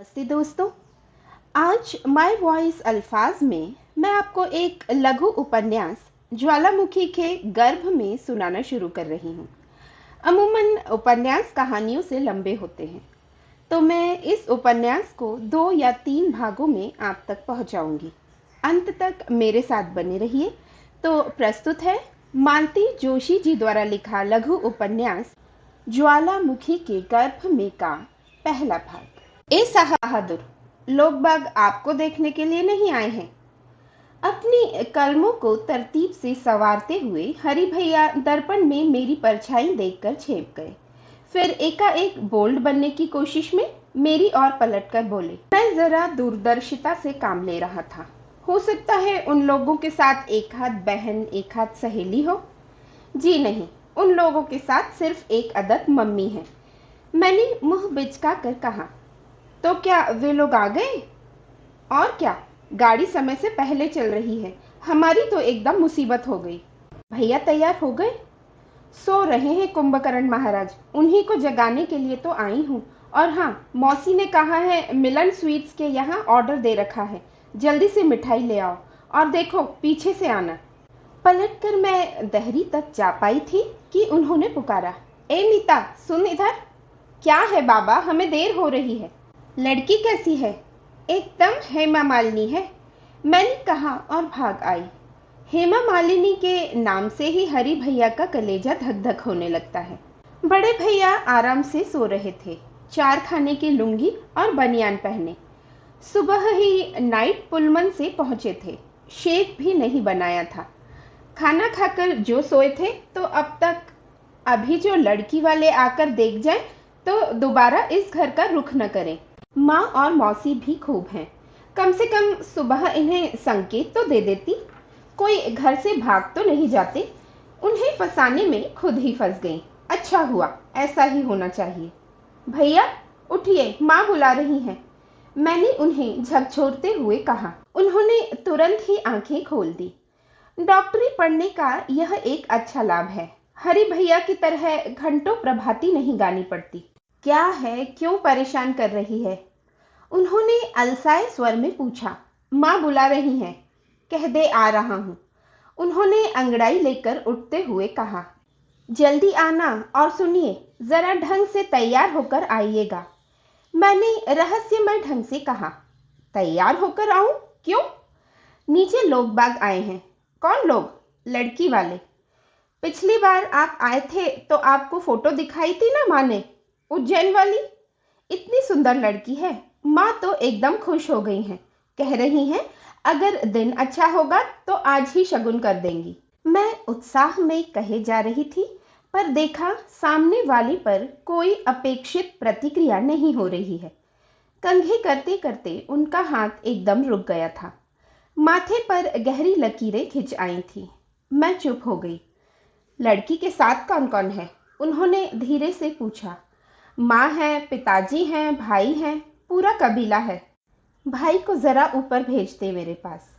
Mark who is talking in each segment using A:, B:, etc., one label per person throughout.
A: नमस्ते दोस्तों। आज माय वॉइस अल्फाज में मैं आपको एक लघु उपन्यास ज्वालामुखी के गर्भ में सुनाना शुरू कर रही हूँ। अमूमन उपन्यास कहानियों से लंबे होते हैं, तो मैं इस उपन्यास को 2 या 3 भागों में आप तक पहुँचाऊंगी। अंत तक मेरे साथ बने रहिए। तो प्रस्तुत है मालती जोशी जी द्वारा लिखा लघु उपन्यास ज्वालामुखी के गर्भ में का पहला भाग। ए बहादुर, लोग बाग आपको देखने के लिए नहीं आए हैं। अपनी कलमों को तरतीब से संवारते हुए हरि भैया दर्पण में मेरी परछाई देखकर छेप गए। फिर एकाएक बोल्ड बनने की कोशिश में मेरी ओर पलटकर बोले, मैं जरा दूरदर्शिता से काम ले रहा था। हो सकता है उन लोगों के साथ एक हाथ बहन एक हाथ सहेली हो। जी नहीं, उन लोगों के साथ सिर्फ एक अदद मम्मी है। मैंने मुंह बिचका कर कहा, तो क्या वे लोग आ गए? और क्या, गाड़ी समय से पहले चल रही है। हमारी तो एकदम मुसीबत हो गई। भैया तैयार हो गए? सो रहे हैं कुंभकर्ण महाराज, उन्हीं को जगाने के लिए तो आई हूँ। और हाँ, मौसी ने कहा है मिलन स्वीट्स के यहाँ ऑर्डर दे रखा है, जल्दी से मिठाई ले आओ। और देखो, पीछे से आना। पलटकर मैं दहरी तक जा पाई थी कि उन्होंने पुकारा, ए मीता, सुन इधर। क्या है बाबा, हमें देर हो रही है। लड़की कैसी है? एकदम हेमा मालिनी है, मैंने कहा और भाग आई। हेमा मालिनी के नाम से ही हरि भैया का कलेजा धक धक होने लगता है। बड़े भैया आराम से सो रहे थे, 4 खाने की लुंगी और बनियान पहने। सुबह ही नाइट पुलमन से पहुंचे थे, शेक भी नहीं बनाया था। खाना खाकर जो सोए थे, तो अब तक अभी जो लड़की वाले आकर देख जाए तो दोबारा इस घर का रुख न करें। माँ और मौसी भी खूब हैं, कम से कम सुबह इन्हें संकेत तो दे देती। कोई घर से भाग तो नहीं जाते। उन्हें फंसाने में खुद ही फंस गई। अच्छा हुआ, ऐसा ही होना चाहिए। भैया उठिए, माँ बुला रही हैं, मैंने उन्हें झकझोरते हुए कहा। उन्होंने तुरंत ही आंखें खोल दी। डॉक्टरी पढ़ने का यह एक अच्छा लाभ है। हरि भैया की तरह घंटों प्रभाती नहीं गानी पड़ती। क्या है, क्यों परेशान कर रही है? उन्होंने अलसाए स्वर में पूछा। माँ बुला रही हैं, कह दे आ रहा हूँ। उन्होंने अंगड़ाई लेकर उठते हुए कहा, जल्दी आना और सुनिए, जरा ढंग से तैयार होकर आइएगा। मैंने रहस्यमय ढंग से कहा, तैयार होकर आऊं? क्यों? नीचे लोग बाग आए हैं। कौन लोग? लड़की वाले। पिछली बार आप आए थे तो आपको फोटो दिखाई थी ना माँ ने, उज्जैन वाली। इतनी सुंदर लड़की है, माँ तो एकदम खुश हो गई हैं। कह रही हैं अगर दिन अच्छा होगा तो आज ही शगुन कर देंगी। मैं उत्साह में कहे जा रही थी, पर देखा सामने वाली पर कोई अपेक्षित प्रतिक्रिया नहीं हो रही है। कंघे करते करते उनका हाथ एकदम रुक गया था। माथे पर गहरी लकीरें खिंच आई थी। मैं चुप हो गई। लड़की के साथ कौन कौन है? उन्होंने धीरे से पूछा। माँ है, पिताजी हैं, भाई हैं, पूरा कबीला है। भाई को जरा ऊपर भेज दे मेरे पास।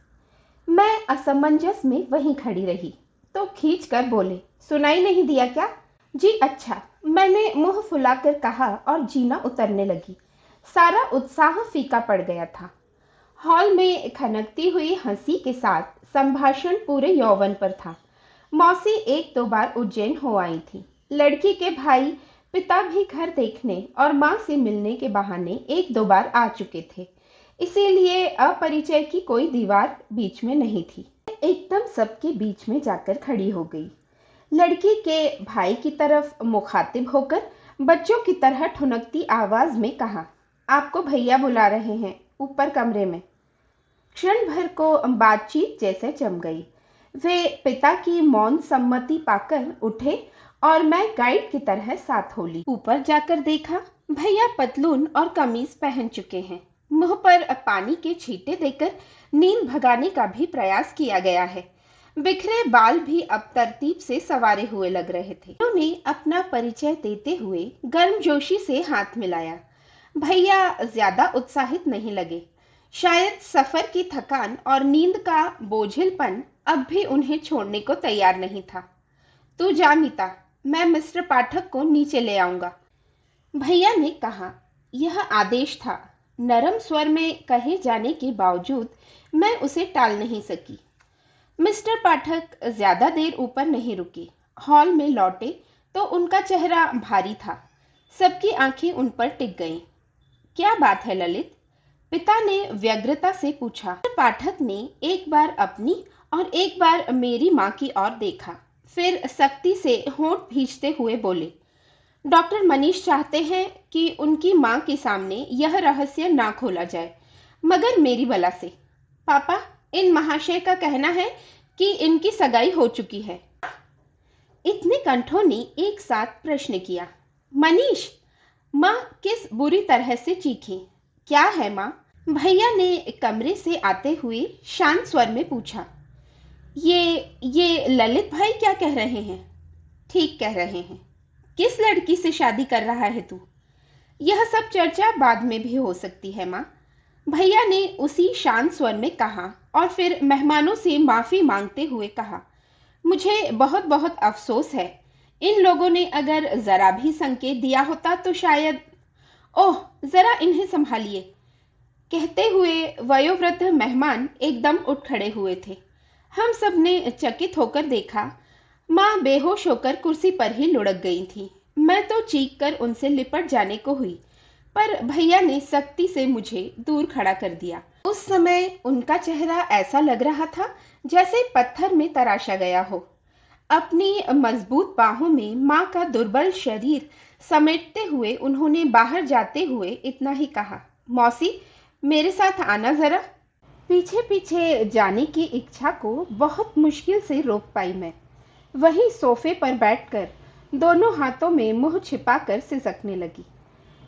A: मैं असमंजस में वहीं खड़ी रही तो खींच कर बोले, सुनाई नहीं दिया क्या? जी अच्छा, मैंने मुंह फुलाकर कहा और जीना उतरने लगी। सारा उत्साह फीका पड़ गया था। हॉल में खनकती हुई हंसी के साथ संभाषण पूरे यौवन पर था। मौसी 1-2 बार उज्जैन हो आई थी। लड़की के भाई पिता भी घर देखने और माँ से मिलने के बहाने 1-2 बार आ चुके थे, इसीलिए अपरिचय की कोई दीवार बीच में नहीं थी। एकदम सबके बीच में जाकर खड़ी हो गई। लड़की के भाई की तरफ मुखातिब होकर बच्चों की तरह ठुनकती आवाज में कहा, आपको भैया बुला रहे हैं, ऊपर कमरे में। क्षण भर को बातचीत जैसे जम गई। वे पिता की मौन सम्मति पाकर उठे और मैं गाइड की तरह साथ हो ली। ऊपर जाकर देखा, भैया पतलून और कमीज पहन चुके हैं। मुंह पर पानी के छींटे देकर नींद भगाने का भी प्रयास किया गया है। बिखरे बाल भी अब तरतीब से संवारे हुए लग रहे थे। उन्होंने अपना परिचय देते हुए गर्मजोशी से हाथ मिलाया। भैया ज्यादा उत्साहित नहीं लगे। शायद सफर की थकान और नींद का बोझिलपन अब भी उन्हें छोड़ने को तैयार नहीं था। तू जा मीता, मैं मिस्टर पाठक को नीचे ले आऊंगा, भैया ने कहा। यह आदेश था। नरम स्वर में कहे जाने के बावजूद मैं उसे टाल नहीं सकी। मिस्टर पाठक ज्यादा देर ऊपर नहीं रुके। हॉल में लौटे तो उनका चेहरा भारी था। सबकी आंखें उन पर टिक गईं। क्या बात है ललित? पिता ने व्यग्रता से पूछा। पाठक ने एक बार अपनी और एक बार मेरी माँ की ओर देखा, फिर सख्ती से होंठ भींचते हुए बोले, डॉक्टर मनीष चाहते हैं कि उनकी माँ के सामने यह रहस्य ना खोला जाए, मगर मेरी बला से। पापा, इन महाशय का कहना है कि इनकी सगाई हो चुकी है। इतने कंठों ने एक साथ प्रश्न किया। मनीष! माँ किस बुरी तरह से चीखी। क्या है माँ? भैया ने कमरे से आते हुए शांत स्वर में पूछा। ये ललित भाई क्या कह रहे हैं? ठीक कह रहे हैं। किस लड़की से शादी कर रहा है तू? यह सब चर्चा बाद में भी हो सकती है माँ, भैया ने उसी शांत स्वर में कहा और फिर मेहमानों से माफी मांगते हुए कहा, मुझे बहुत बहुत अफसोस है। इन लोगों ने अगर जरा भी संकेत दिया होता तो शायद। ओह, जरा इन्हें संभालिए। कहते हुए वयोवृद्ध मेहमान एकदम उठ खड़े हुए थे। हम सब ने चकित होकर देखा। माँ बेहोश होकर कुर्सी पर ही लुढ़क गई थी। मैं तो चीख कर उनसे लिपट जाने को हुई, पर भैया ने सख्ती से मुझे दूर खड़ा कर दिया। उस समय उनका चेहरा ऐसा लग रहा था जैसे पत्थर में तराशा गया हो। अपनी मजबूत बाहों में माँ का दुर्बल शरीर समेटते हुए उन्होंने बाहर जाते हुए इतना ही कहा, मौसी, मेरे साथ आना जरा। पीछे पीछे जाने की इच्छा को बहुत मुश्किल से रोक पाई मैं। वही सोफे पर बैठकर दोनों हाथों में मुंह छिपाकर सिसकने लगी।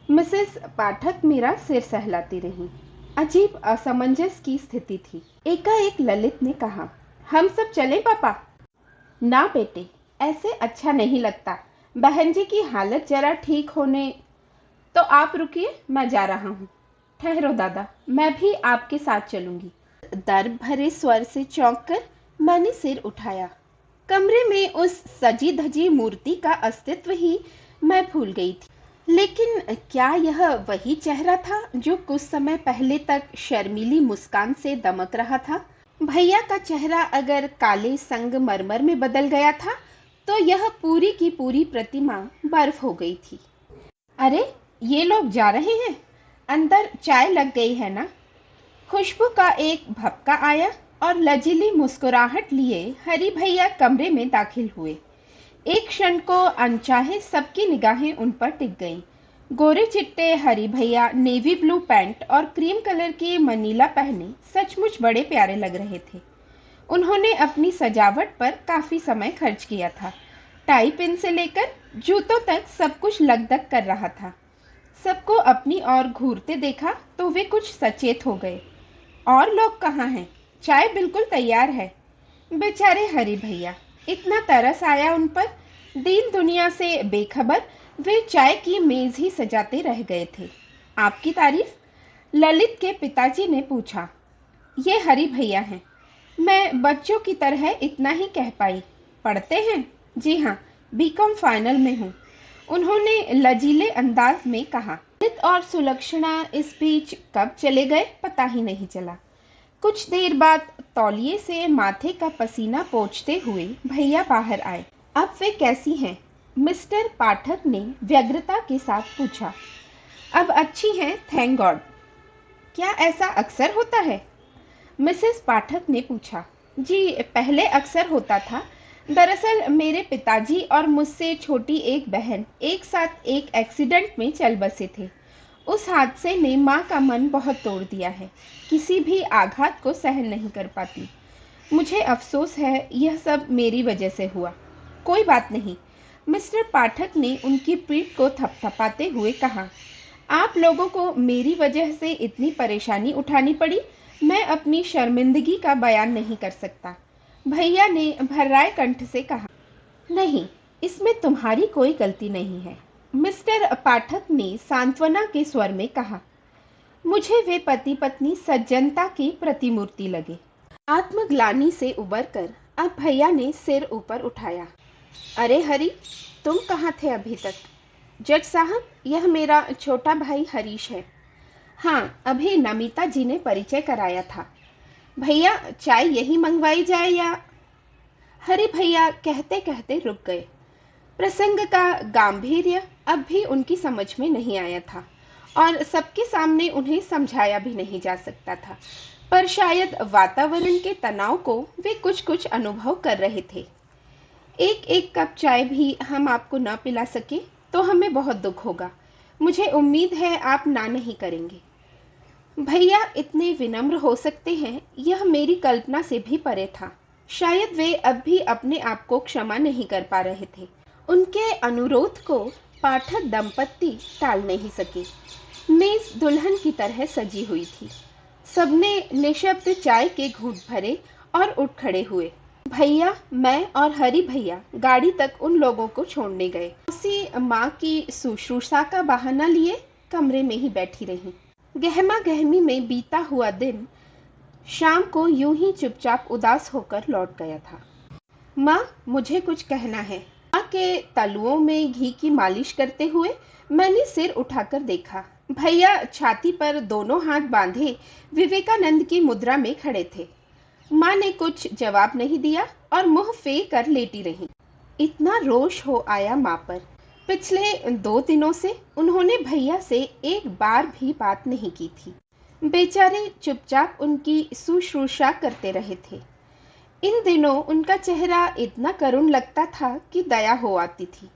A: मिसेस पाठक मेरा सिर सहलाती रही। अजीब असमंजस की स्थिति थी। एकाएक ललित ने कहा, हम सब चले पापा? ना बेटे, ऐसे अच्छा नहीं लगता। बहन जी की हालत जरा ठीक होने। तो आप रुकिए, मैं जा रहा हूँ। ठहरो दादा, मैं भी आपके साथ चलूंगी। दर्द भरे स्वर से चौंक कर मैंने सिर उठाया। कमरे में उस सजी धजी मूर्ति का अस्तित्व ही मैं भूल गई थी। लेकिन क्या यह वही चेहरा था जो कुछ समय पहले तक शर्मीली मुस्कान से दमक रहा था? भैया का चेहरा अगर काले संगमरमर में बदल गया था तो यह पूरी की पूरी प्रतिमा बर्फ हो गई थी। अरे, ये लोग जा रहे हैं। अंदर चाय लग गई है ना? खुशबू का एक भपका आया और लजीली मुस्कुराहट लिए हरि भैया कमरे में दाखिल हुए। एक क्षण को अनचाहे सबकी निगाहें उन पर टिक गईं। गोरे चिट्टे हरि भैया नेवी ब्लू पैंट और क्रीम कलर की मनीला पहने सचमुच बड़े प्यारे लग रहे थे। उन्होंने अपनी सजावट पर काफी समय खर्च किया था। टाई पिन से लेकर जूतों तक सब कुछ लगदग कर रहा था। सबको अपनी ओर घूरते देखा तो वे कुछ सचेत हो गए। और लोग कहाँ हैं? चाय बिल्कुल तैयार है। बेचारे हरि भैया, इतना तरस आया उन पर। दीन दुनिया से बेखबर वे चाय की मेज ही सजाते रह गए थे। आपकी तारीफ? ललित के पिताजी ने पूछा। ये हरि भैया हैं। मैं बच्चों की तरह इतना ही कह पाई। पढ़ते हैं? जी हाँ, बीकॉम फाइनल में हूँ, उन्होंने लजीले अंदाज में कहा। ललित और सुलक्षणा इस बीच कब चले गए पता ही नहीं चला। कुछ देर बाद तौलिए से माथे का पसीना पोंछते हुए भैया बाहर आए। अब वे कैसी हैं? मिस्टर पाठक ने व्यग्रता के साथ पूछा। अब अच्छी हैं, थैंक गॉड। क्या ऐसा अक्सर होता है? मिसेस पाठक ने पूछा। जी, पहले अक्सर होता था। दरअसल मेरे पिताजी और मुझसे छोटी एक बहन एक साथ एक एक्सीडेंट में चल बसे थे। उस हादसे ने माँ का मन बहुत तोड़ दिया है। किसी भी आघात को सहन नहीं कर पाती। मुझे अफसोस है, यह सब मेरी वजह से हुआ। कोई बात नहीं, मिस्टर पाठक ने उनकी पीठ को थपथपाते हुए कहा। आप लोगों को मेरी वजह से इतनी परेशानी उठानी पड़ी, मैं अपनी शर्मिंदगी का बयान नहीं कर सकता। भैया ने भर्राए कंठ से कहा। नहीं, इसमें तुम्हारी कोई गलती नहीं है, मिस्टर पाठक ने सांत्वना के स्वर में कहा। मुझे वे पति पत्नी सज्जनता की प्रतिमूर्ति लगे। आत्मग्लानि से उबरकर अब भैया ने सिर ऊपर उठाया। अरे हरी, तुम कहाँ थे अभी तक? जज साहब, यह मेरा छोटा भाई हरीश है। हाँ, अभी नमिता जी ने परिचय कराया था। भैया चाय यही मंगवाई जाए या? हरि भैया कहते कहते रुक गए। प्रसंग का गांभीर्य अब भी उनकी समझ में नहीं आया था और सबके सामने उन्हें समझाया भी नहीं जा सकता था, पर शायद वातावरण के तनाव को वे कुछ कुछ अनुभव कर रहे थे। एक एक कप चाय भी हम आपको न पिला सके तो हमें बहुत दुख होगा। मुझे उम्मीद है आप ना नहीं करेंगे। भैया इतने विनम्र हो सकते हैं, यह मेरी कल्पना से भी परे था। शायद वे अब भी अपने आप को क्षमा नहीं कर पा रहे थे। उनके अनुरोध को पाठक दंपत्ति टाल नहीं सके। मेज दुल्हन की तरह सजी हुई थी। सबने निशब्द चाय के घूंट भरे और उठ खड़े हुए। भैया, मैं और हरि भैया गाड़ी तक उन लोगों को छोड़ने गए। उसी माँ की शुश्रूषा का बहाना लिए कमरे में ही बैठी रही। गहमा गहमी में बीता हुआ दिन शाम को यूं ही चुपचाप उदास होकर लौट गया था। माँ, मुझे कुछ कहना है। माँ के तलुओं में घी की मालिश करते हुए मैंने सिर उठाकर देखा। भैया छाती पर दोनों हाथ बांधे विवेकानंद की मुद्रा में खड़े थे। माँ ने कुछ जवाब नहीं दिया और मुंह फेर कर लेटी रही। इतना रोष हो आया माँ पर। पिछले 2 दिनों से उन्होंने भैया से एक बार भी बात नहीं की थी। बेचारे चुपचाप उनकी शुश्रूषा करते रहे थे। इन दिनों उनका चेहरा इतना करुण लगता था कि दया हो आती थी।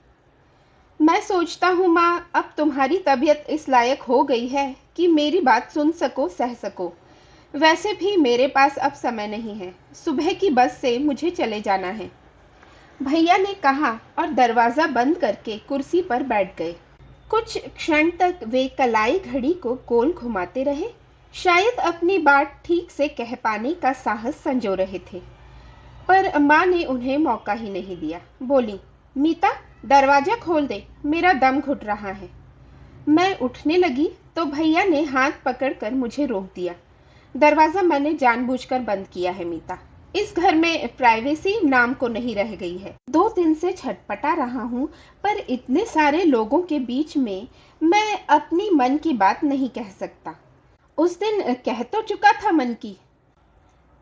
A: मैं सोचता हूँ माँ, अब तुम्हारी तबीयत इस लायक हो गई है कि मेरी बात सुन सको, सह सको। वैसे भी मेरे पास अब समय नहीं है। सुबह की बस से मुझे चले जाना है, भैया ने कहा और दरवाजा बंद करके कुर्सी पर बैठ गए। कुछ क्षण तक वे कलाई घड़ी को गोल घुमाते रहे, शायद अपनी बात ठीक से कह पाने का साहस संजो रहे थे, पर माँ ने उन्हें मौका ही नहीं दिया। बोली, मीता, दरवाजा खोल दे, मेरा दम घुट रहा है। मैं उठने लगी तो भैया ने हाथ पकड़कर मुझे रोक दिया। दरवाजा मैंने जानबूझकर बंद किया है मीता। इस घर में प्राइवेसी नाम को नहीं रह गई है। 2 दिन से छटपटा रहा हूँ, पर इतने सारे लोगों के बीच में मैं अपनी मन की बात नहीं कह सकता। उस दिन कह तो चुका था मन की।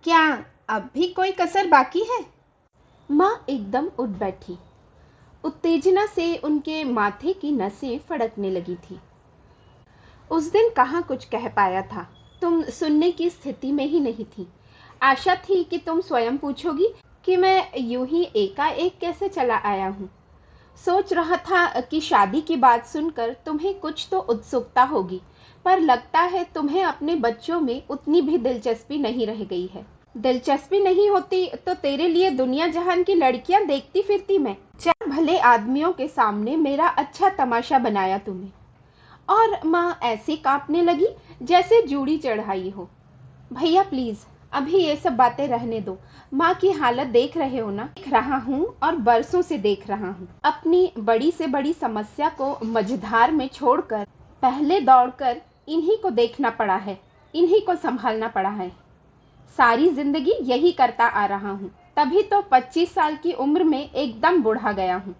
A: क्या अब भी कोई कसर बाकी है? माँ एकदम उठ बैठी। उत्तेजना से उनके माथे की नसें फड़कने लगी थी। उस दिन कहाँ कुछ कह पाया था, तुम सुनने की स्थिति में ही नहीं थी। आशा थी कि तुम स्वयं पूछोगी कि मैं यूं ही एकाएक कैसे चला आया हूँ। सोच रहा था कि शादी की बात सुनकर तुम्हें कुछ तो उत्सुकता होगी, पर लगता है तुम्हें अपने बच्चों में उतनी भी दिलचस्पी नहीं रह गई है। दिलचस्पी नहीं होती तो तेरे लिए दुनिया जहान की लड़कियां देखती फिरती मैं। 4 भले आदमियों के सामने मेरा अच्छा तमाशा बनाया तुमने। और माँ ऐसे कांपने लगी जैसे जूड़ी चढ़ाई हो। भैया प्लीज, अभी ये सब बातें रहने दो। माँ की हालत देख रहे हो ना? देख रहा हूँ और बरसों से देख रहा हूँ। अपनी बड़ी से बड़ी समस्या को मझधार में छोड़कर पहले दौड़कर इन्हीं को देखना पड़ा है, इन्हीं को संभालना पड़ा है। सारी जिंदगी यही करता आ रहा हूँ, तभी तो 25 साल की उम्र में एकदम बूढ़ा गया हूँ।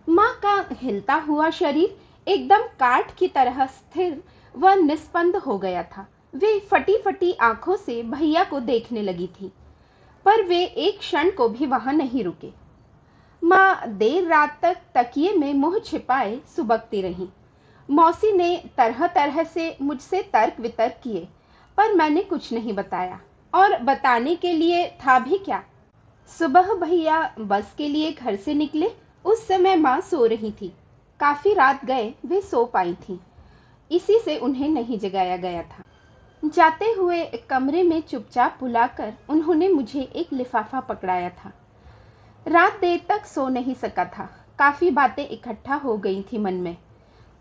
A: माँ का हिलता हुआ शरीर एकदम काठ की तरह स्थिर व निस्पंद हो गया था। वे फटी फटी आंखों से भैया को देखने लगी थी, पर वे एक क्षण को भी वहां नहीं रुके। माँ देर रात तक तकिए में मुंह छिपाए सुबकती रही। मौसी ने तरह तरह से मुझसे तर्क वितर्क किए, पर मैंने कुछ नहीं बताया, और बताने के लिए था भी क्या। सुबह भैया बस के लिए घर से निकले, उस समय माँ सो रही थी। काफी रात गए वे सो पाई थी, इसी से उन्हें नहीं जगाया गया था। जाते हुए कमरे में चुपचाप बुलाकर उन्होंने मुझे एक लिफाफा पकड़ाया था। रात देर तक सो नहीं सका था, काफी बातें इकट्ठा हो गई थी मन में।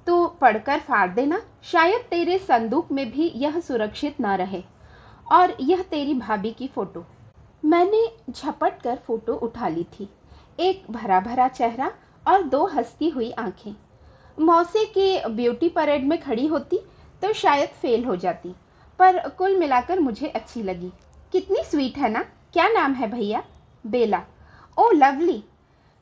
A: तो पढ़कर फाड़ देना, शायद तेरे संदूक में भी यह सुरक्षित ना रहे। और यह तेरी भाभी की फोटो। मैंने झपट कर फोटो उठा ली थी। एक भरा भरा चेहरा और 2 हंसती हुई आंखें। मौसी की ब्यूटी परेड में खड़ी होती तो शायद फेल हो जाती, पर कुल मिलाकर मुझे अच्छी लगी। कितनी स्वीट है ना? क्या नाम है भैया? बेला। Oh lovely.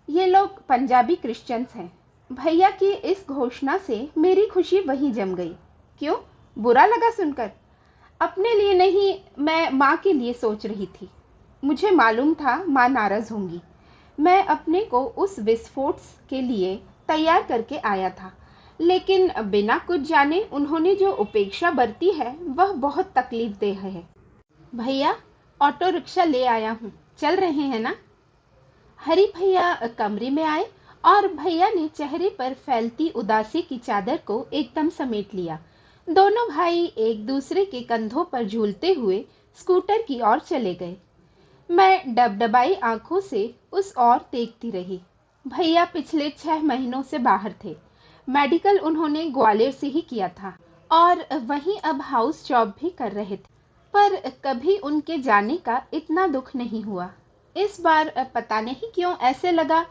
A: ये लोग पंजाबी क्रिश्चियंस हैं। भैया की इस घोषणा से मेरी खुशी वहीं जम गई। क्यों, बुरा लगा सुनकर? अपने लिए नहीं, मैं माँ के लिए सोच रही थी। मुझे मालूम था माँ नाराज होंगी। मैं अपने को उस विस्फोट के लिए तैयार करके आया था, लेकिन बिना कुछ जाने उन्होंने जो उपेक्षा बरती है वह बहुत तकलीफदेह है। भैया, ऑटो रिक्शा ले आया हूँ, चल रहे हैं ना? हरी भैया कमरे में आए और भैया ने चेहरे पर फैलती उदासी की चादर को एकदम समेट लिया। दोनों भाई एक दूसरे के कंधों पर झूलते हुए स्कूटर की ओर चले गए। मैं डबडबाई आंखों से उस ओर देखती रही। भैया पिछले 6 महीनों से बाहर थे। मेडिकल उन्होंने ग्वालियर से ही किया था और वहीं अब हाउस जॉब भी कर रहे थे, पर कभी उनके जाने का इतना दुख नहीं हुआ। इस बार पता नहीं क्यों ऐसे लगा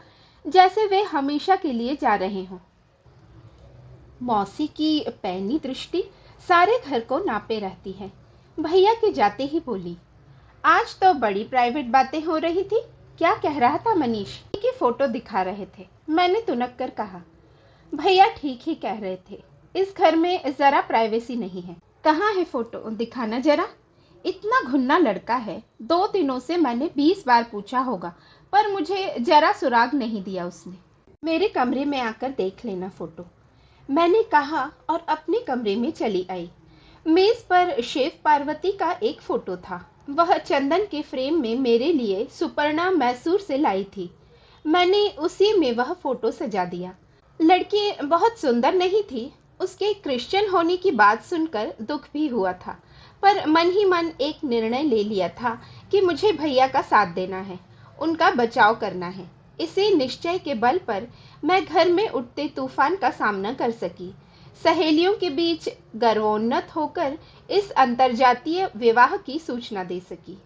A: जैसे वे हमेशा के लिए जा रहे हों। मौसी की पैनी दृष्टि सारे घर को नापे रहती है। भैया के जाते ही बोली, आज तो बड़ी प्राइवेट बातें हो रही थी। क्या कह रहा था मनीष? की फोटो दिखा रहे थे। मैंने तुनक कर कहा। भैया ठीक ही कह रहे थे, इस घर में जरा प्राइवेसी नहीं है। कहाँ है फोटो, दिखाना जरा। इतना घुन्ना लड़का है, 2 दिनों से मैंने 20 बार पूछा होगा, पर मुझे जरा सुराग नहीं दिया उसने। मेरे कमरे में आकर देख लेना फोटो, मैंने कहा और अपने कमरे में चली आई। मेज पर शिव पार्वती का एक फोटो था। वह चंदन के फ्रेम में मेरे लिए सुपर्णा मैसूर से लाई थी। मैंने उसी में वह फोटो सजा दिया। लड़की बहुत सुंदर नहीं थी। उसके क्रिश्चियन होने की बात सुनकर दुख भी हुआ था, पर मन ही मन एक निर्णय ले लिया था कि मुझे भैया का साथ देना है, उनका बचाव करना है। इसी निश्चय के बल पर मैं घर में उठते तूफान का सामना कर सकी। सहेलियों के बीच गर्वोन्नत होकर इस अंतरजातीय विवाह की सूचना दे सकी।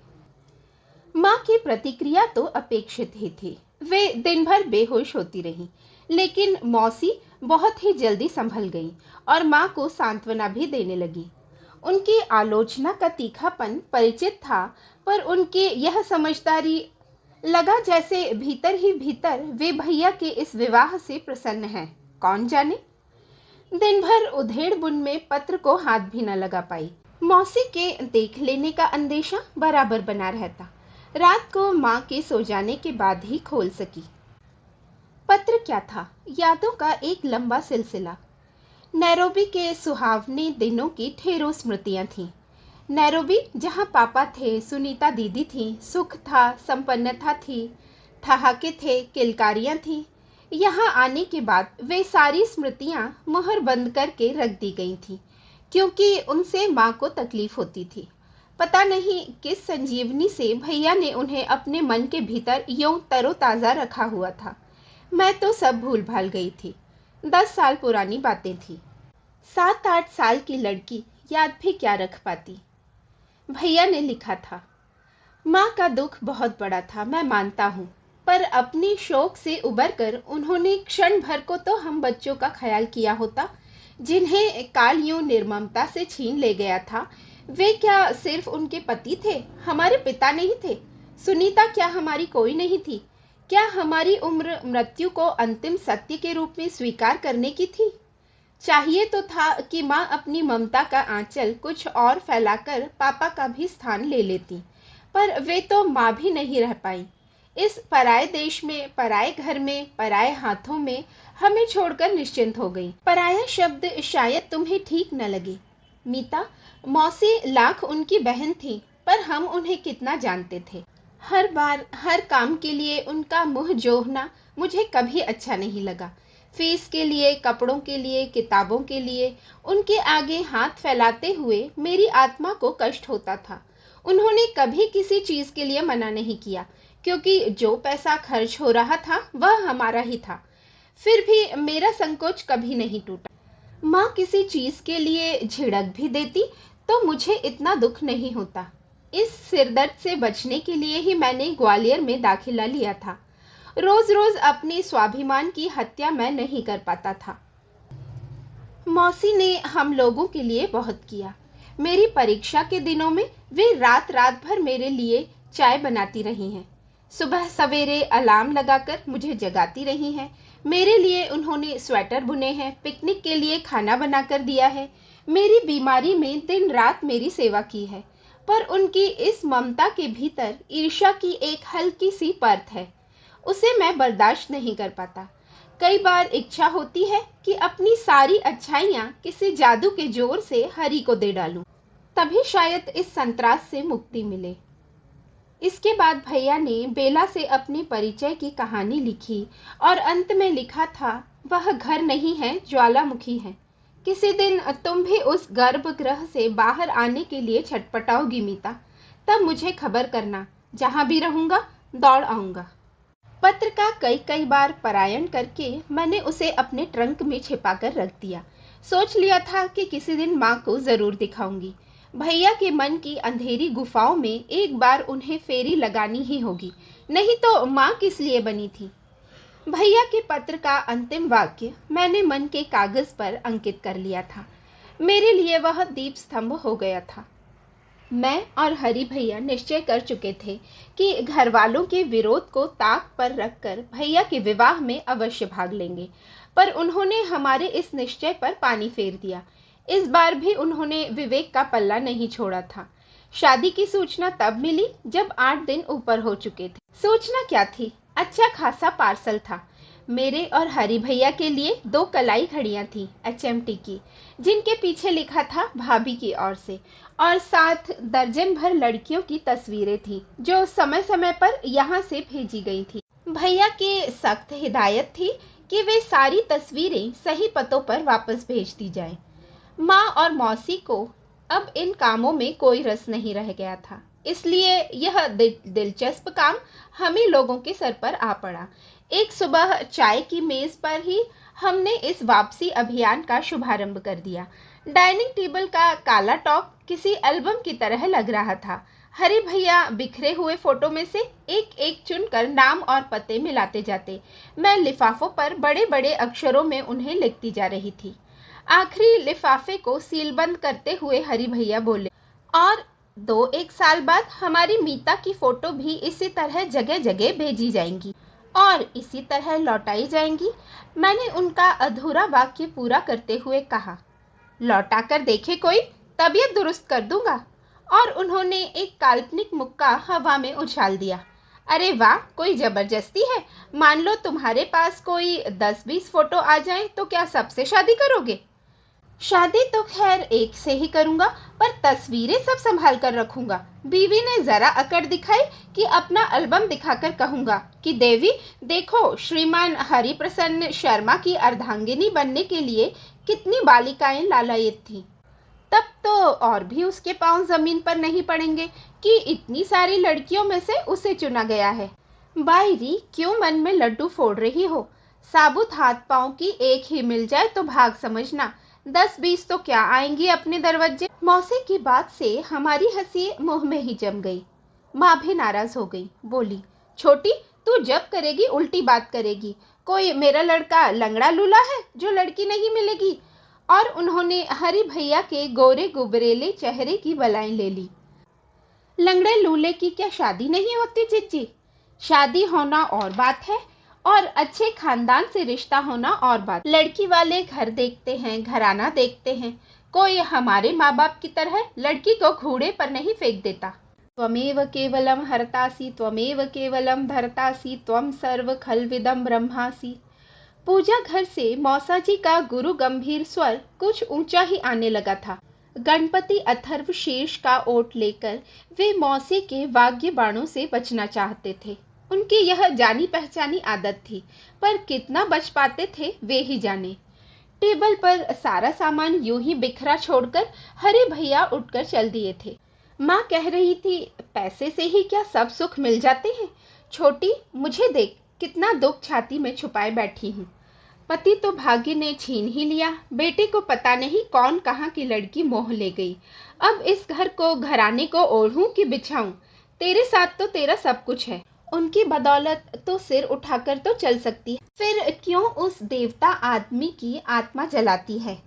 A: माँ की प्रतिक्रिया तो अपेक्षित ही थी। वे दिन भर बेहोश होती रहीं, लेकिन मौसी बहुत ही जल्दी संभल गई और माँ को सांत्वना भी देने लगी। उनकी आलोचना का तीखापन परिचित था, पर उनकी यह समझदारी लगा जैसे भीतर ही भीतर वे भैया के इस विवाह से प्रसन्न हैं। कौन जाने। दिन भर उधेड़ बुन में पत्र को हाथ भी न लगा पाई। मौसी के देख लेने का अंदेशा बराबर बना रहता। रात को माँ के सो जाने के बाद ही खोल सकी। पत्र क्या था? यादों का एक लंबा सिलसिला। नैरोबी के सुहावने दिनों की ढेरों स्मृतियां थीं। नैरोबी जहां पापा थे, सुनीता दीदी थी, सुख था, संपन्नता थी, ठहाके थे, किलकारियां थी। यहाँ आने के बाद वे सारी स्मृतियां मुहर बंद करके रख दी गई थीं, क्योंकि उनसे माँ को तकलीफ होती थी। पता नहीं किस संजीवनी से भैया ने उन्हें अपने मन के भीतर यूं तरोताजा रखा हुआ था। मैं तो सब भूल भाल गई थी। 10 साल पुरानी बातें थी। 7-8 साल की लड़की याद भी क्या रख पाती। भैया ने लिखा था, माँ का दुख बहुत बड़ा था, मैं मानता हूँ, पर अपनी शोक से उबरकर उन्होंने क्षण भर को तो हम बच्चों का ख्याल किया होता, जिन्हें काल यूं निर्ममता से छीन ले गया था। वे क्या सिर्फ उनके पति थे, हमारे पिता नहीं थे? सुनीता क्या हमारी कोई नहीं थी? क्या हमारी उम्र मृत्यु को अंतिम सत्य के रूप में स्वीकार करने की थी? चाहिए तो था कि माँ अपनी ममता का आंचल कुछ और फैलाकर पापा का भी स्थान ले लेती, पर वे तो माँ भी नहीं रह पाई। इस पराए देश में, पराए घर में, पराए हाथों में हमें छोड़कर निश्चिंत हो गई। पराया शब्द शायद तुम्हें ठीक न लगे मीता। मौसी लाख उनकी बहन थी, पर हम उन्हें कितना जानते थे। हर बार हर काम के लिए उनका मुंह जोहना मुझे कभी अच्छा नहीं लगा। फीस के लिए, कपड़ों के लिए, किताबों के लिए उनके आगे हाथ फैलाते हुए मेरी आत्मा को कष्ट होता था। उन्होंने कभी किसी चीज के लिए मना नहीं किया, क्योंकि जो पैसा खर्च हो रहा था वह हमारा ही था। फिर भी मेरा संकोच कभी नहीं टूटा। माँ किसी चीज के लिए झिड़क भी देती तो मुझे इतना दुख नहीं होता। इस सिरदर्द से बचने के लिए ही मैंने ग्वालियर में दाखिला लिया था। रोज रोज अपने स्वाभिमान की हत्या मैं नहीं कर पाता था। मौसी ने हम लोगों के लिए बहुत किया। मेरी परीक्षा के दिनों में वे रात रात भर मेरे लिए चाय बनाती रही हैं। सुबह सवेरे अलार्म लगाकर मुझे जगाती रही हैं। मेरे लिए उन्होंने स्वेटर बुने हैं, पिकनिक के लिए खाना बनाकर दिया है। मेरी बीमारी में दिन रात मेरी सेवा की है, पर उनकी इस ममता के भीतर ईर्ष्या की एक हल्की सी परत है। उसे मैं बर्दाश्त नहीं कर पाता। कई बार इच्छा होती है कि अपनी सारी अच्छाइयाँ किसी जादू के जोर से हरि को दे डालूं, तभी शायद इस संतरास से मुक्ति मिले। इसके बाद भैया ने बेला से अपने परिचय की कहानी लिखी और अंत में लिखा था, वह घर नहीं है, ज्वालामुखी है। किसी दिन तुम भी उस गर्भगृह से बाहर आने के लिए छटपटाओगी मीता, तब मुझे खबर करना, जहां भी रहूंगा दौड़ आऊंगा। पत्र का कई कई बार परायण करके मैंने उसे अपने ट्रंक में छिपा कर रख दिया। सोच लिया था कि किसी दिन माँ को जरूर दिखाऊंगी। भैया के मन की अंधेरी गुफाओं में एक बार उन्हें फेरी लगानी ही होगी, नहीं तो माँ किस लिए बनी थी। भैया के पत्र का अंतिम वाक्य मैंने मन के कागज पर अंकित कर लिया था। मेरे लिए वह दीप स्तंभ हो गया था। मैं और हरि भैया निश्चय कर चुके थे कि घर वालों के विरोध को ताक पर रखकर भैया के विवाह में अवश्य भाग लेंगे, पर उन्होंने हमारे इस निश्चय पर पानी फेर दिया। इस बार भी उन्होंने विवेक का पल्ला नहीं छोड़ा था। शादी की सूचना तब मिली जब 8 दिन ऊपर हो चुके थे। सूचना क्या थी? अच्छा खासा पार्सल था। मेरे और हरि भैया के लिए 2 कलाई घड़ियां थी HMT की, जिनके पीछे लिखा था भाभी की ओर से, और साथ दर्जन भर लड़कियों की तस्वीरें थी जो समय समय पर यहाँ से भेजी गई थी। भैया की सख्त हिदायत थी कि वे सारी तस्वीरें सही पतों पर वापस भेज दी जाएं। माँ और मौसी को अब इन कामों में कोई रस नहीं रह गया था, इसलिए यह दिलचस्प काम हम ही लोगों के सर पर आ पड़ा। एक सुबह चाय की मेज पर ही हमने इस वापसी अभियान का शुभारंभ कर दिया। डाइनिंग टेबल का काला टॉप किसी एल्बम की तरह लग रहा था। हरि भैया बिखरे हुए फोटो में से एक एक चुनकर नाम और पते मिलाते जाते। मैं लिफाफों पर बड़े बड़े अक्षरों में उन्हें लिखती जा रही थी। आखिरी लिफाफे को सीलबंद करते हुए हरि भैया बोले, और 2-1 साल बाद हमारी मीता की फोटो भी इसी तरह जगह जगह भेजी जाएंगी और इसी तरह लौटाई जाएंगी। मैंने उनका अधूरा वाक्य पूरा करते हुए कहा, लौटा कर देखे कोई, तबीयत दुरुस्त कर दूंगा। और उन्होंने एक काल्पनिक मुक्का हवा में उछाल दिया। अरे वाह, कोई जबरदस्ती है? मान लो तुम्हारे पास कोई 10-20 फोटो आ जाए तो क्या सबसे शादी करोगे? शादी तो खैर एक से ही करूंगा, पर तस्वीरें सब संभाल कर रखूंगा। बीवी ने जरा अकड़ दिखाई कि अपना एल्बम दिखाकर कहूंगा कि देवी देखो, श्रीमान हरिप्रसन्न शर्मा की अर्धांगिनी बनने के लिए कितनी बालिकाएं लालायित थी। तब तो और भी उसके पांव जमीन पर नहीं पड़ेंगे कि इतनी सारी लड़कियों में से उसे चुना गया है। बायरी, क्यों मन में लड्डू फोड़ रही हो? साबुत हाथ पांव की एक ही मिल जाए तो भाग समझना, 10-20 तो क्या आएंगी अपने दरवाजे। मौसी की बात से हमारी हंसी मुंह में ही जम गई। माँ भी नाराज हो गई, बोली, छोटी तू जब करेगी उल्टी बात करेगी। कोई मेरा लड़का लंगड़ा लूला है जो लड़की नहीं मिलेगी? और उन्होंने हरि भैया के गोरे गुबरेले चेहरे की बलाएं ले ली। लंगड़े लूले की क्या शादी नहीं होती चिच्ची? शादी होना और बात है, और अच्छे खानदान से रिश्ता होना और बात। लड़की वाले घर देखते हैं, घराना देखते हैं। कोई हमारे माँ बाप की तरह लड़की को घोड़े पर नहीं फेंक देता। त्वमेव केवलम हरतासी, त्वमेव केवलम धरतासी, त्वम सर्व खलविदम ब्रह्मासी। पूजा घर से मौसा जी का गुरु गंभीर स्वर कुछ ऊंचा ही आने लगा था। गणपति अथर्व शीर्ष का ओट लेकर वे मौसी के वाग्य बाणों से बचना चाहते थे। उनकी यह जानी पहचानी आदत थी, पर कितना बच पाते थे वे ही जाने। टेबल पर सारा सामान यूं ही बिखरा छोड़कर हरि भैया उठकर चल दिए थे। माँ कह रही थी, पैसे से ही क्या सब सुख मिल जाते हैं? छोटी, मुझे देख, कितना दुख छाती में छुपाए बैठी हूँ। पति तो भाग्य ने छीन ही लिया, बेटे को पता नहीं कौन कहाँ की लड़की मोह ले गई। अब इस घर को, घराने को ओढ़ूं कि बिछाऊं? तेरे साथ तो तेरा सब कुछ है, उनकी बदौलत तो सिर उठाकर तो चल सकती है। फिर क्यों उस देवता आदमी की आत्मा जलाती है?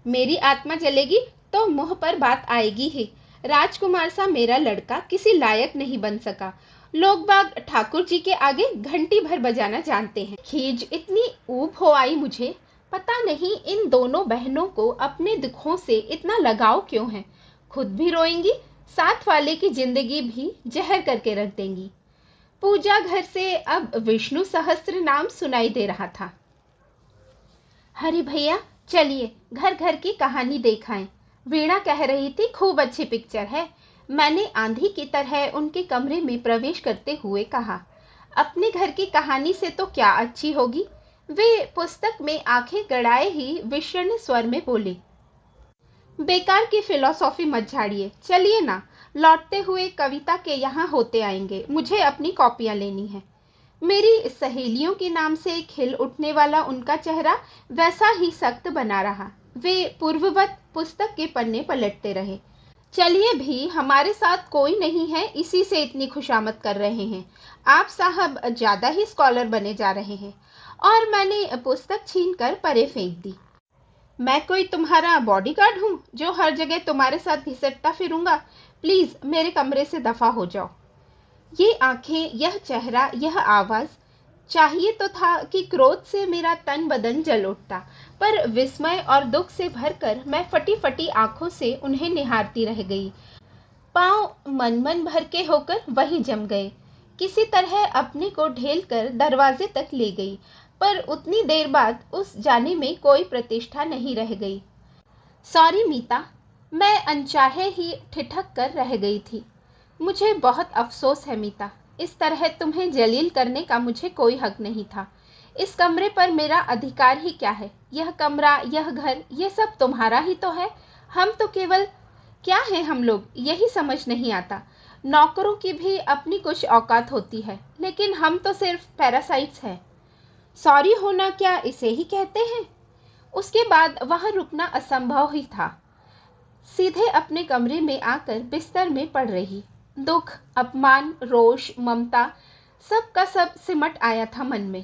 A: मेरी आत्मा जलेगी तो मुंह पर बात आएगी ही। राजकुमार सा मेरा लड़का किसी लायक नहीं बन सका। लोग बाग ठाकुर जी के आगे घंटी भर बजाना जानते हैं। खीज इतनी ऊब हो आई मुझे। पता नहीं इन दोनों बहनों को अपने दुखों से इतना लगाव क्यों है। खुद भी रोएंगी, साथ वाले की जिंदगी भी जहर करके रख देंगी। पूजा घर से अब विष्णु सहस्त्र नाम सुनाई दे रहा था। हरी भैया चलिए घर घर की कहानी देखाएं। वीणा कह रही थी खूब अच्छी पिक्चर है। मैंने आंधी की तरह उनके कमरे में प्रवेश करते हुए कहा। अपने घर की कहानी से तो क्या अच्छी होगी। वे पुस्तक में आंखें गड़ाए ही विषण स्वर में बोले। बेकार की फिलॉसफी मत झाड़िए, चलिए ना, लौटते हुए कविता के यहाँ होते आएंगे, मुझे अपनी कॉपियां लेनी है। मेरी सहेलियों के नाम से खिल उठने वाला उनका चेहरा वैसा ही सख्त बना रहा। वे पूर्ववत पुस्तक के पन्ने पलटते रहे। चलिए भी, हमारे साथ कोई नहीं है, इसी से इतनी खुशामद कर रहे हैं। आप साहब ज्यादा ही स्कॉलर बने जा रहे हैं। और मैंने पुस्तक छीनकर परे फेंक दी। मैं कोई तुम्हारा बॉडीगार्ड हूँ जो हर जगह तुम्हारे साथ घिसटता फिरूंगा? प्लीज मेरे कमरे से दफा हो जाओ। ये आंखें, यह चेहरा, यह आवाज, चाहिए तो था कि क्रोध से मेरा तन बदन जल उठता, पर विस्मय और दुख से भरकर मैं फटी फटी आंखों से उन्हें निहारती रह गई। पांव मन मन भर के होकर वहीं जम गए। किसी तरह अपने को ढेल कर दरवाजे तक ले गई, पर उतनी देर बाद उस जाने में कोई प्रतिष्ठा नहीं रह गई। सॉरी मीता, मैं अनचाहे ही ठिठक कर रह गई थी। मुझे बहुत अफसोस है मीता, इस तरह तुम्हें जलील करने का मुझे कोई हक नहीं था। इस कमरे पर मेरा अधिकार ही क्या है? यह कमरा, यह घर, ये सब तुम्हारा ही तो है। हम तो केवल क्या है, हम लोग यही समझ नहीं आता। नौकरों की भी अपनी कुछ औकात होती है, लेकिन हम तो सिर्फ पैरासाइट्स हैं। सॉरी होना क्या इसे ही कहते हैं? उसके बाद वहां रुकना असंभव ही था। सीधे अपने कमरे में आकर बिस्तर में पड़ रही। दुख, अपमान, रोष, ममता, सब का सब सिमट आया था मन में।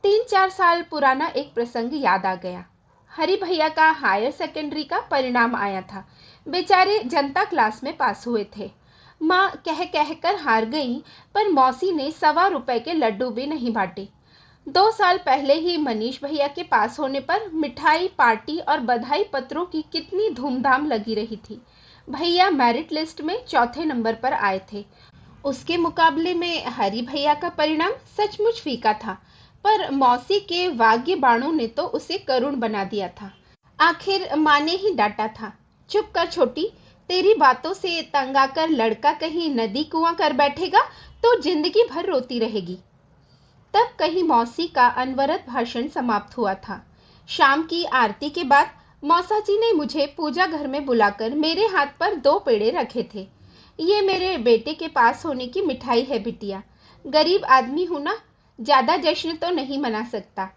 A: 3-4 साल पुराना एक प्रसंग याद आ गया। हरि भैया का हायर सेकेंडरी का परिणाम आया था। बेचारे जनता क्लास में पास हुए थे। माँ कह कह कर हार गई, पर मौसी ने ₹1.25 के लड्डू भी नहीं बांटे। 2 साल पहले ही मनीष भैया के पास होने पर मिठाई, पार्टी और बधाई पत्रों की कितनी धूमधाम लगी रही थी। भैया मेरिट लिस्ट में चौथे नंबर पर आए थे। उसके मुकाबले में हरि भैया का परिणाम सचमुच फीका था, पर मौसी के वाग्य बाणों ने तो उसे करुण बना दिया था। आखिर माँ ने ही डांटा था, चुप कर छोटी, तेरी बातों से तंग आकर लड़का कहीं नदी कुआं कर बैठेगा तो जिंदगी भर रोती रहेगी। तब कहीं मौसी का अनवरत भाषण समाप्त हुआ था। शाम की आरती के बाद मौसा जी ने मुझे पूजा घर में बुलाकर मेरे हाथ पर 2 पेड़े रखे थे। ये मेरे बेटे के पास होने की मिठाई है बिटिया। गरीब आदमी हूं ना, ज्यादा जश्न तो नहीं मना सकता।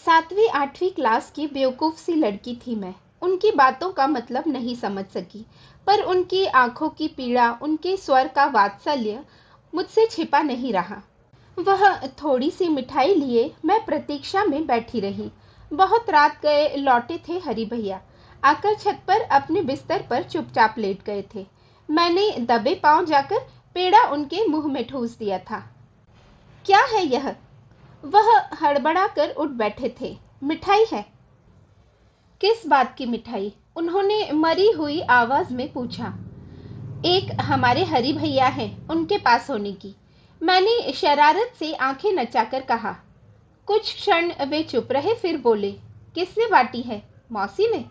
A: 7वीं 8वीं क्लास की बेवकूफ सी लड़की थी मैं। उनकी बातों का मतलब नहीं समझ सकी, पर उनकी आंखों की पीड़ा, उनके स्वर का वात्सल्य मुझसे छिपा नहीं रहा। वह थोड़ी सी मिठाई लिए मैं प्रतीक्षा में बैठी रही। बहुत रात गए लौटे थे हरि भैया। आकर छत पर अपने बिस्तर पर चुपचाप लेट गए थे। मैंने दबे पांव जाकर पेड़ा उनके मुंह में ठूस दिया था। क्या है यह? वह हड़बड़ा कर उठ बैठे थे। मिठाई है। किस बात की मिठाई? उन्होंने मरी हुई आवाज में पूछा। एक हमारे हरि भैया हैं, उनके पास होने की। मैंने शरारत से आंखें नचाकर कहा। कुछ क्षण वे चुप रहे, फिर बोले, किसने बांटी है? मौसी ने।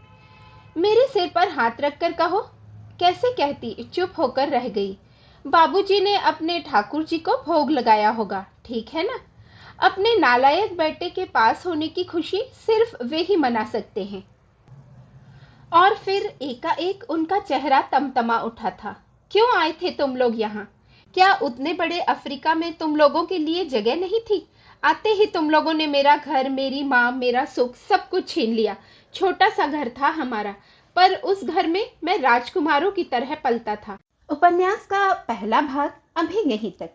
A: मेरे सिर पर हाथ रखकर कहो। कैसे कहती? चुप होकर रह गई। बाबूजी ने अपने ठाकुर जी को भोग लगाया होगा, ठीक है ना? अपने नालायक बेटे के पास होने की खुशी सिर्फ वे ही मना सकते हैं। और फिर एकाएक उनका चेहरा तमतमा उठा था। क्यों आए थे तुम लोग यहाँ? क्या उतने बड़े अफ्रीका में तुम लोगों के लिए जगह नहीं थी? आते ही तुम लोगों ने मेरा घर, मेरी माँ, मेरा सुख, सब कुछ छीन लिया। छोटा सा घर था हमारा, पर उस घर में मैं राजकुमारों की तरह पलता था। उपन्यास का पहला भाग अभी यहीं तक।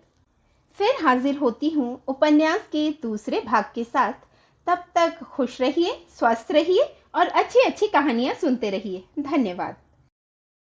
A: फिर हाजिर होती हूँ उपन्यास के दूसरे भाग के साथ। तब तक खुश रहिए, स्वस्थ रहिए और अच्छी अच्छी कहानियां सुनते रहिए। धन्यवाद।